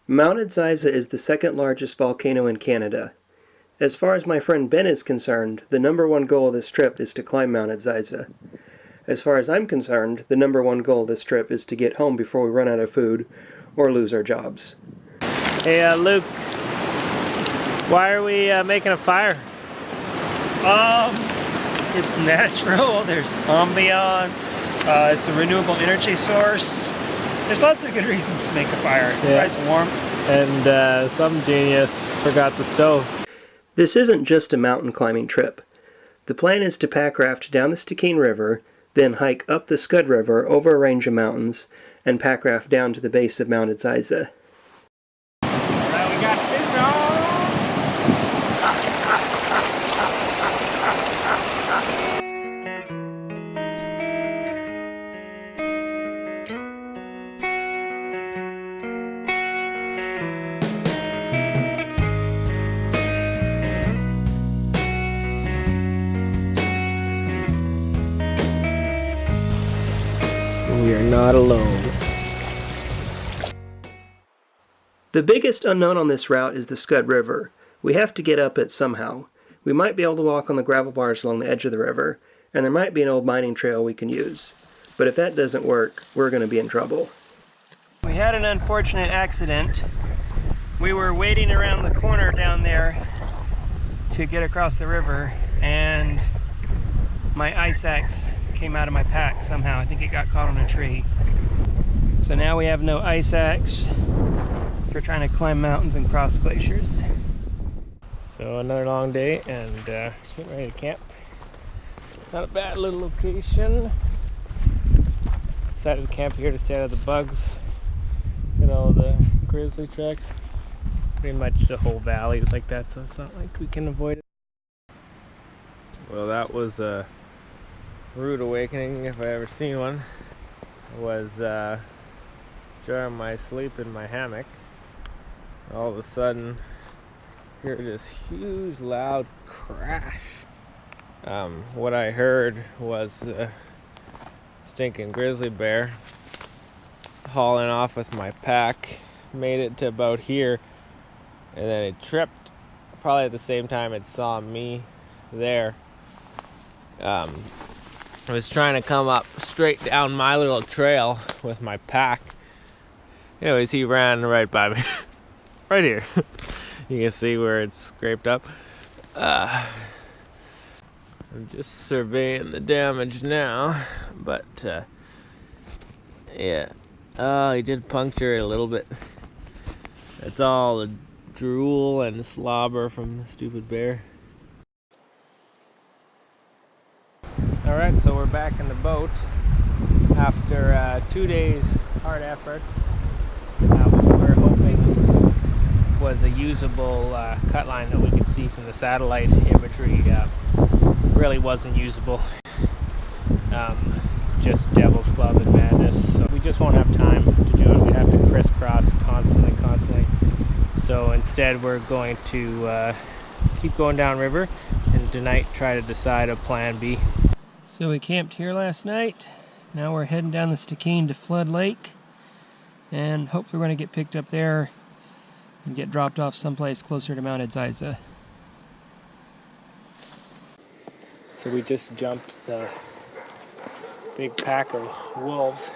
Mount Edziza is the second largest volcano in Canada. As far as my friend Ben is concerned, the #1 goal of this trip is to climb Mount Edziza. As far as I'm concerned, the #1 goal of this trip is to get home before we run out of food or lose our jobs. Hey Luke, why are we making a fire? It's natural, there's ambiance, it's a renewable energy source. There's lots of good reasons to make a fire. It provides warmth. And some genius forgot the stove. This isn't just a mountain climbing trip. The plan is to packraft down the Stikine River, then hike up the Scud River over a range of mountains, and packraft down to the base of Mount Edziza. Alright, we got this on. We are not alone. The biggest unknown on this route is the Scud River. We have to get up it somehow. We might be able to walk on the gravel bars along the edge of the river, and there might be an old mining trail we can use. But if that doesn't work, we're going to be in trouble. We had an unfortunate accident. We were waiting around the corner down there to get across the river, and my ice axe came out of my pack somehow. I think it got caught on a tree. So now we have no ice axe for trying to climb mountains and cross glaciers. So another long day and getting ready to camp. Not a bad little location. Decided to camp here to stay out of the bugs and all the grizzly tracks. Pretty much the whole valley is like that, so it's not like we can avoid it. Well, that was a rude awakening if I ever seen one. I was during my sleep in my hammock. All of a sudden, hear this huge loud crash. What I heard was a stinking grizzly bear hauling off with my pack. Made it to about here, and then it tripped. Probably at the same time it saw me there. I was trying to come up straight down my little trail with my pack. Anyways, he ran right by me. Right here. You can see where it's scraped up. I'm just surveying the damage now. But, yeah. Oh, he did puncture it a little bit. That's all the drool and slobber from the stupid bear. Alright, so we're back in the boat after 2 days hard effort. What we were hoping was a usable cut line that we could see from the satellite imagery. Really wasn't usable. Just devil's club and madness. So we just won't have time to do it. We have to crisscross constantly. So instead we're going to keep going downriver and tonight try to decide a plan B. So we camped here last night. Now we're heading down the Stikine to Flood Lake, and hopefully we're going to get picked up there and get dropped off someplace closer to Mount Edziza. So we just jumped the big pack of wolves.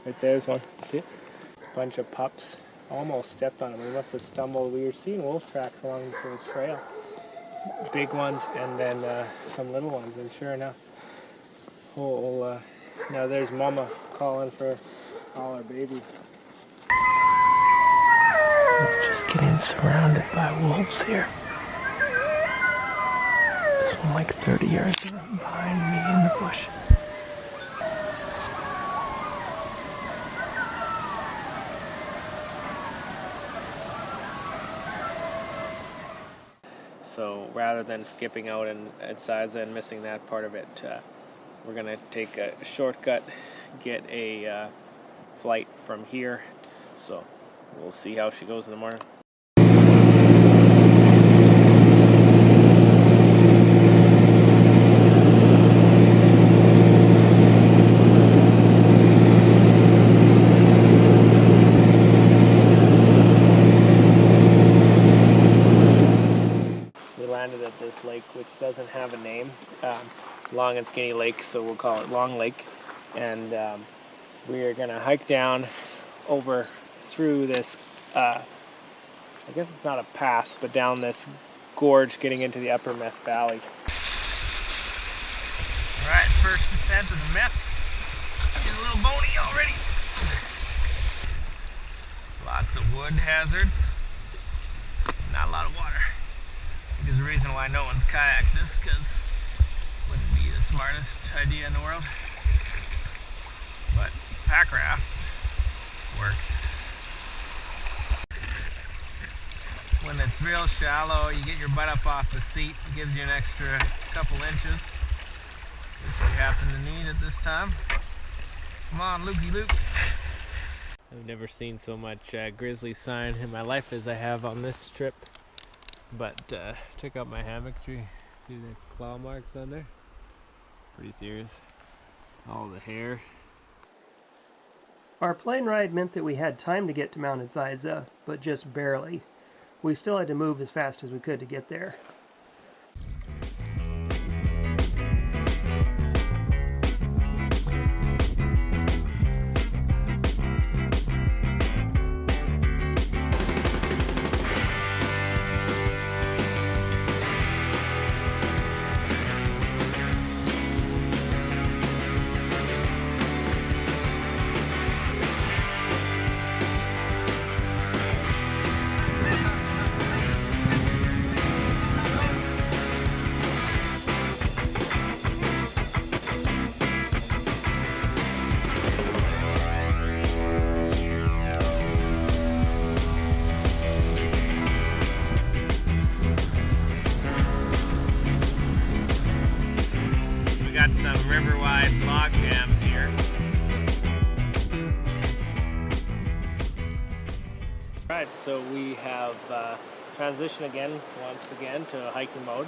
Right there's one. See it? Bunch of pups. Almost stepped on them. We must have stumbled. We were seeing wolf tracks along this little trail. Big ones and then some little ones, and sure enough, now there's Mama calling for all her babies. We're just getting surrounded by wolves here. This one like 30 yards behind me in the bush. So rather than skipping out in Edziza and missing that part of it, we're going to take a shortcut, get a flight from here. So we'll see how she goes in the morning. long and skinny lake, so we'll call it Long Lake. And we are gonna hike down over through this, I guess it's not a pass, but down this gorge getting into the upper Mess Valley. All right, first descent of the Mess. She's a little bony already. Lots of wood hazards. Not a lot of water. I think there's a reason why no one's kayaked this, because it wouldn't be the smartest idea in the world. But Packraft works. When it's real shallow, you get your butt up off the seat. It gives you an extra couple inches, which we happen to need at this time. Come on, Lukey Luke. I've never seen so much grizzly sign in my life as I have on this trip. But check out my hammock tree. See the claw marks on there? Pretty serious. All the hair. Our plane ride meant that we had time to get to Mount Edziza, but just barely. We still had to move as fast as we could to get there. Got some river-wide log jams here. Alright, so we have transitioned once again to hiking mode,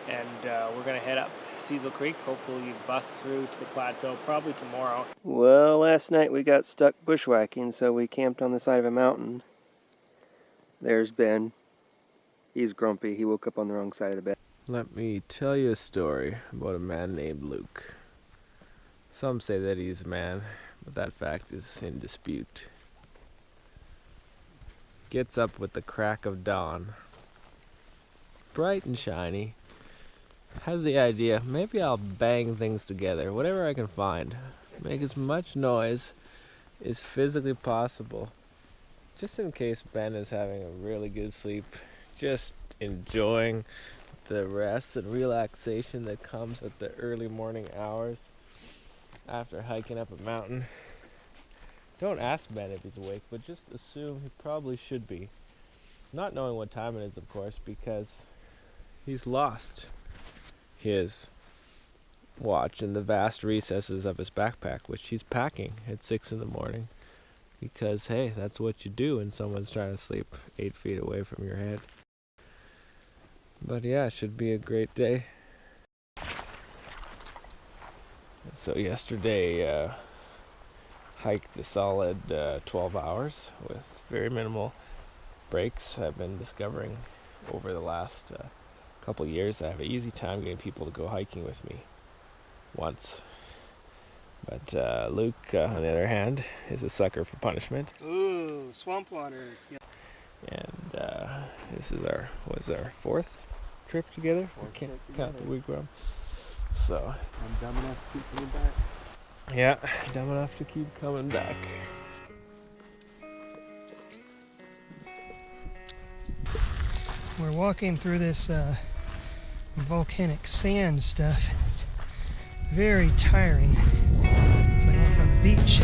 and we're going to head up Cecil Creek, hopefully bust through to the plateau probably tomorrow. Well, last night we got stuck bushwhacking, so we camped on the side of a mountain. There's Ben. He's grumpy. He woke up on the wrong side of the bed. Let me tell you a story about a man named Luke. Some say that he's a man, but that fact is in dispute. Gets up with the crack of dawn, bright and shiny, has the idea, maybe I'll bang things together, whatever I can find, make as much noise as physically possible, just in case Ben is having a really good sleep, just enjoying the rest and relaxation that comes at the early morning hours after hiking up a mountain. Don't ask Ben if he's awake, but just assume he probably should be. Not knowing what time it is, of course, because he's lost his watch in the vast recesses of his backpack, which he's packing at 6 in the morning. Because, hey, that's what you do when someone's trying to sleep 8 feet away from your head. But yeah, it should be a great day. So yesterday, hiked a solid 12 hours with very minimal breaks. I've been discovering over the last couple years I have an easy time getting people to go hiking with me once. But Luke, on the other hand, is a sucker for punishment. Ooh, swamp water. Yeah. And this is our 4th trip together. I can't count the week from. So I'm dumb enough to keep coming back. yeah, dumb enough to keep coming back. We're walking through this volcanic sand stuff. It's very tiring. It's like walking on the beach.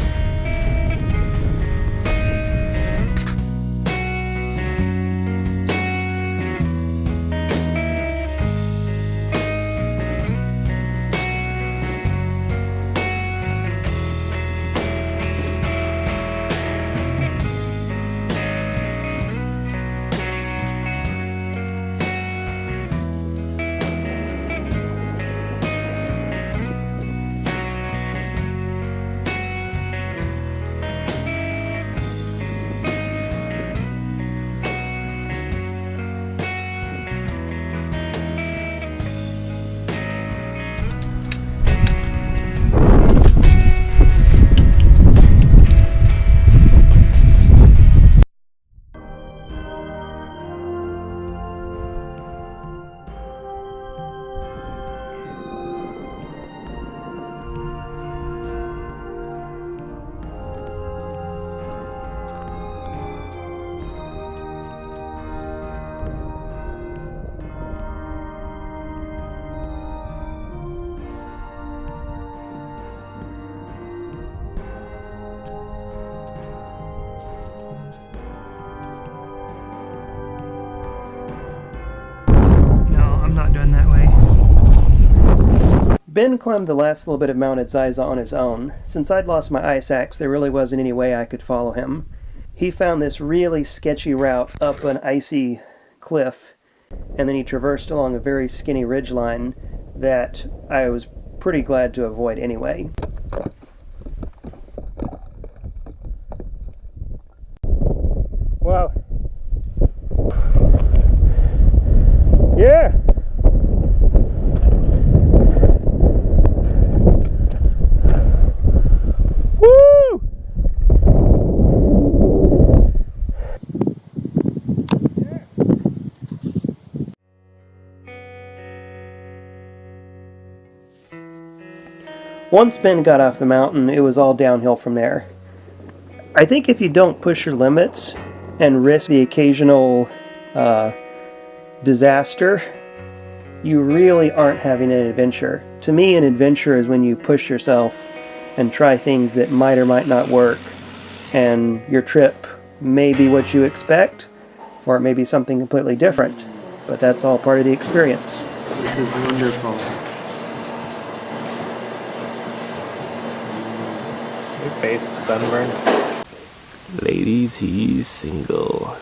not doing that way. Ben climbed the last little bit of Mount Edziza on his own. Since I'd lost my ice axe, there really wasn't any way I could follow him. He found this really sketchy route up an icy cliff, and then he traversed along a very skinny ridgeline that I was pretty glad to avoid anyway. Wow. Yeah. Woo! Once Ben got off the mountain, it was all downhill from there. I think if you don't push your limits and risk the occasional disaster, you really aren't having an adventure. To me, an adventure is when you push yourself and try things that might or might not work, and your trip may be what you expect, or it may be something completely different, but that's all part of the experience. This is wonderful. Your face is sunburned. Ladies, he's single.